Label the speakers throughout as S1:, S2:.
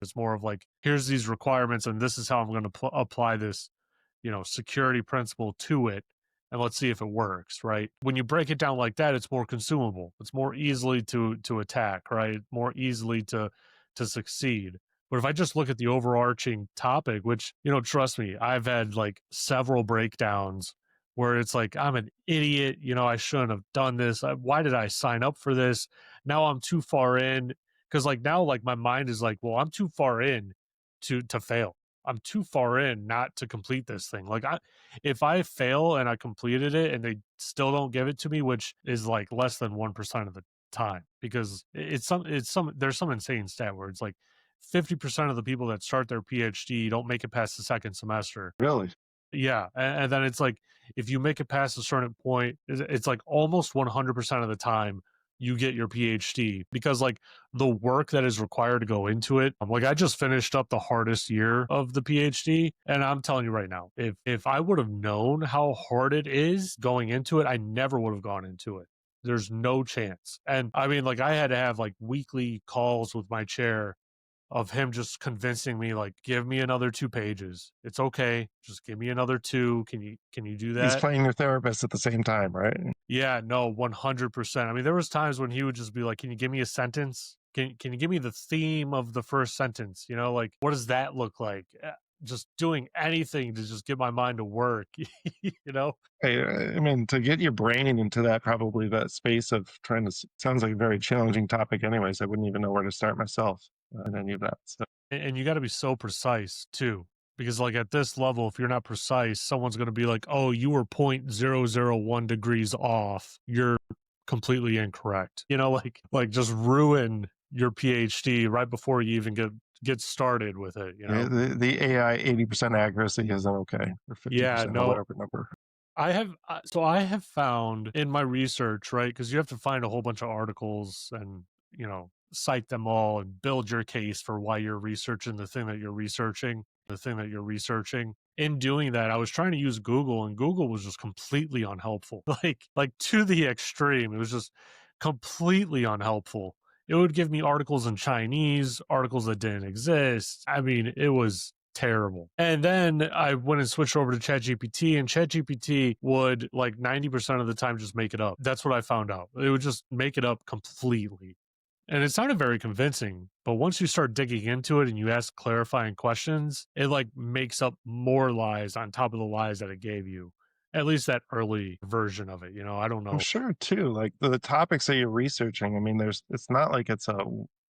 S1: It's more of like, here's these requirements and this is how I'm going to apply this, security principle to it. And let's see if it works, right? When you break it down like that, it's more consumable. It's more easily to attack, right? More easily to succeed. But if I just look at the overarching topic, which, trust me, I've had like several breakdowns where it's like, I'm an idiot. I shouldn't have done this. Why did I sign up for this? Now I'm too far in. Cause like now, like my mind is like, well, I'm too far in to fail. I'm too far in not to complete this thing. Like if I fail and I completed it and they still don't give it to me, which is like less than 1% of the time, because there's some insane stat where it's like 50% of the people that start their PhD don't make it past the second semester.
S2: Really?
S1: Yeah, and then it's like if you make it past a certain point, it's like almost 100% of the time you get your PhD, because like the work that is required to go into it. Like I just finished up the hardest year of the PhD, and I'm telling you right now, if I would have known how hard it is going into it, I never would have gone into it. There's no chance. And I mean, like I had to have like weekly calls with my chair of him just convincing me, like, give me another 2 pages. It's okay. Just give me another two. Can you do
S2: He's
S1: that?
S2: playing your therapist at the same time, right?
S1: Yeah, no, 100%. I mean, there was times when he would just be like, can you give me a sentence? Can you give me the theme of the first sentence? Like what does that look like? Just doing anything to just get my mind to work, you know?
S2: Hey, I mean, to get your brain into that space of trying to, sounds like a very challenging topic anyways. I wouldn't even know where to start myself in any of that. So,
S1: And you got to be so precise too, because like at this level, if you're not precise, someone's going to be like, oh, you were 0.001 degrees off, you're completely incorrect, like just ruin your PhD right before you even get started with it.
S2: the AI 80% accuracy isn't okay, or
S1: Yeah,
S2: 50% or
S1: no,
S2: whatever number.
S1: I have found in my research, right? Because you have to find a whole bunch of articles and, cite them all and build your case for why you're researching the thing that you're researching, In doing that, I was trying to use Google, and Google was just completely unhelpful. Like to the extreme. It was just completely unhelpful. It would give me articles in Chinese, articles that didn't exist. I mean, it was terrible. And then I went and switched over to ChatGPT, and ChatGPT would like 90% of the time just make it up. That's what I found out. It would just make it up completely. And it sounded very convincing, but once you start digging into it and you ask clarifying questions, it like makes up more lies on top of the lies that it gave you. At least that early version of it, I don't
S2: I'm
S1: know.
S2: sure too, like the topics that you're researching. I mean, it's not like it's a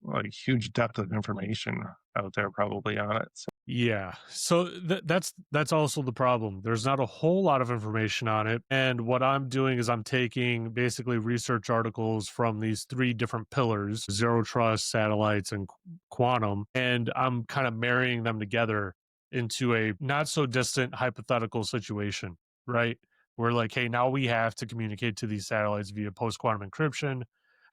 S2: like huge depth of information out there probably on it. So,
S1: Yeah. So that's also the problem. There's not a whole lot of information on it. And what I'm doing is I'm taking basically research articles from these three different pillars: zero trust, satellites, and quantum, and I'm kind of marrying them together into a not so distant hypothetical situation, right? Where like, hey, now we have to communicate to these satellites via post quantum encryption.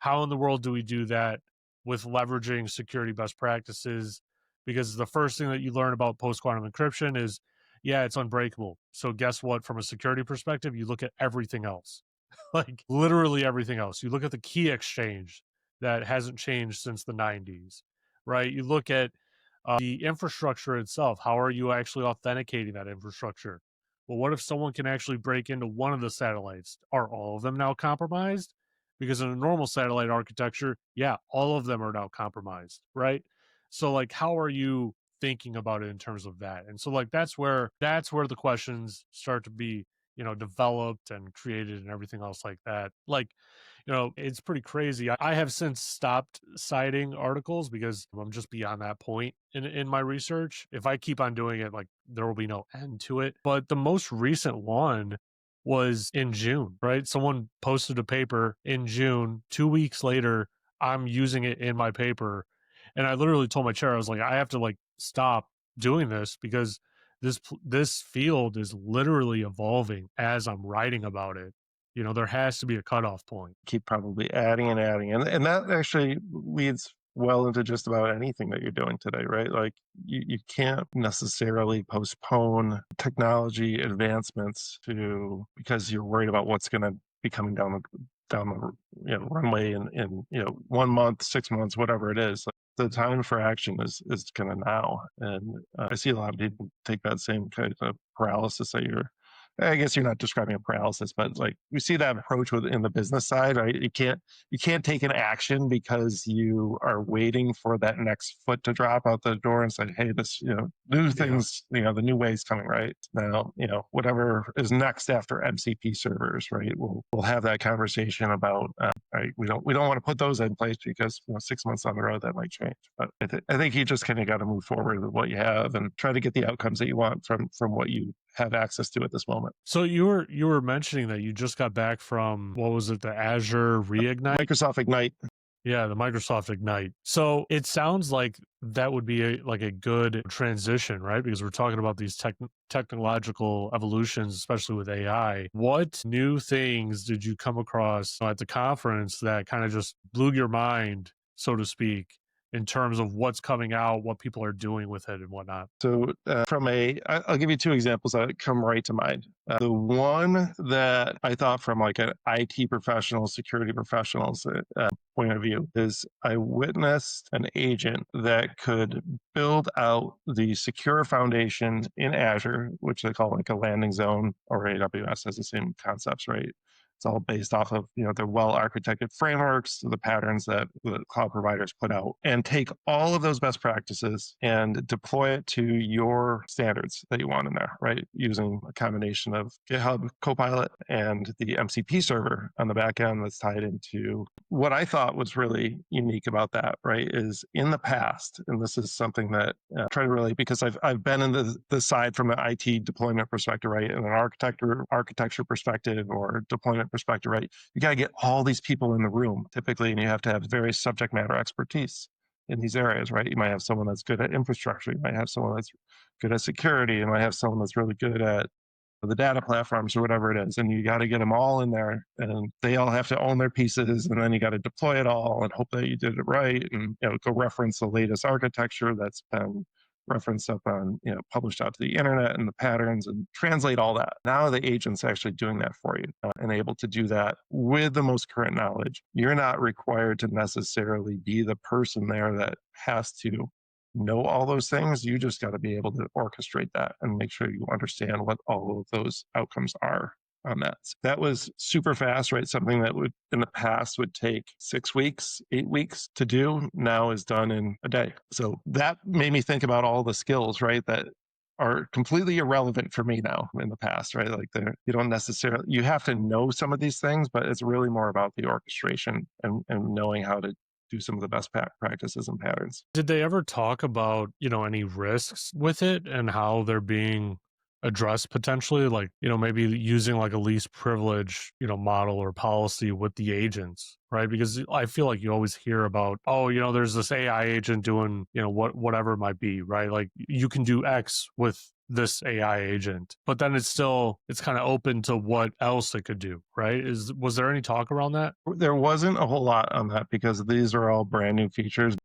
S1: How in the world do we do that with leveraging security best practices? Because the first thing that you learn about post quantum encryption is, yeah, it's unbreakable. So guess what? From a security perspective, you look at everything else, like literally everything else. You look at the key exchange that hasn't changed since the 90s, right? You look at the infrastructure itself. How are you actually authenticating that infrastructure? Well, what if someone can actually break into one of the satellites? Are all of them now compromised? Because in a normal satellite architecture, yeah, all of them are now compromised, right? So like how are you thinking about it in terms of that? And so like that's where the questions start to be, developed and created and everything else like that. Like, it's pretty crazy. I have since stopped citing articles because I'm just beyond that point in my research. If I keep on doing it, like there will be no end to it. But the most recent one was in June, right? Someone posted a paper in June. 2 weeks later, I'm using it in my paper. And I literally told my chair, I was like, I have to like stop doing this because this field is literally evolving as I'm writing about it. There has to be a cutoff point.
S2: keep probably adding and adding, and that actually leads well into just about anything that you're doing today, right? Like you can't necessarily postpone technology advancements to because you're worried about what's going to be coming down the runway in 1 month, 6 months, whatever it is. the time for action is kind of now, and I see a lot of people take that same kind of paralysis that you're. I guess you're not describing a paralysis, but like we see that approach in the business side, right? You can't take an action because you are waiting for that next foot to drop out the door and say, hey, this, new
S1: Yeah.
S2: things, the new way's coming, right? Now, whatever is next after MCP servers, right? We'll have that conversation about, right? We don't want to put those in place because 6 months down the road that might change. But I think you just kind of got to move forward with what you have and try to get the outcomes that you want from what you have access to at this moment.
S1: So you were mentioning that you just got back from, what was it, the Azure Reignite?
S2: Microsoft Ignite.
S1: Yeah, the Microsoft Ignite. So it sounds like that would be like a good transition, right? Because we're talking about these technological evolutions, especially with AI. What new things did you come across at the conference that kind of just blew your mind, so to speak, in terms of what's coming out, what people are doing with it and whatnot?
S2: So, I'll give you two examples that come right to mind. The one that I thought from like an IT professional, security professionals point of view is I witnessed an agent that could build out the secure foundation in Azure, which they call like a landing zone, or AWS has the same concepts, right? It's all based off of the well architected frameworks, the patterns that the cloud providers put out, and take all of those best practices and deploy it to your standards that you want in there, right? Using a combination of GitHub Copilot and the MCP server on the back end that's tied into. What I thought was really unique about that, right, is in the past, and this is something that I try to relate because I've been in the side from an IT deployment perspective, right, and an architecture perspective or deployment perspective, right? You got to get all these people in the room typically, and you have to have very subject matter expertise in these areas, right? You might have someone that's good at infrastructure, you might have someone that's good at security, you might have someone that's really good at the data platforms or whatever it is, and you got to get them all in there, and they all have to own their pieces, and then you got to deploy it all and hope that you did it right, and go reference the latest architecture that's been referenced up on published out to the internet and the patterns, and translate all that. Now the agent's actually doing that for you, and able to do that with the most current knowledge. You're not required to necessarily be the person there that has to know all those things. You just got to be able to orchestrate that and make sure you understand what all of those outcomes are on that. So that was super fast, right? Something that would in the past would take 6 weeks, 8 weeks to do, now is done in a day. So that made me think about all the skills, right, that are completely irrelevant for me now in the past, right? Like you don't necessarily, you have to know some of these things, but it's really more about the orchestration and knowing how to do some of the best practices and patterns.
S1: Did they ever talk about, any risks with it and how they're being addressed potentially? Like, maybe using like a least privilege, model or policy with the agents, right? Because I feel like you always hear about, oh, there's this AI agent doing, whatever it might be, right? Like you can do X with this AI agent, but then it's kind of open to what else it could do, right? Was there any talk around that?
S2: There wasn't a whole lot on that because these are all brand new features.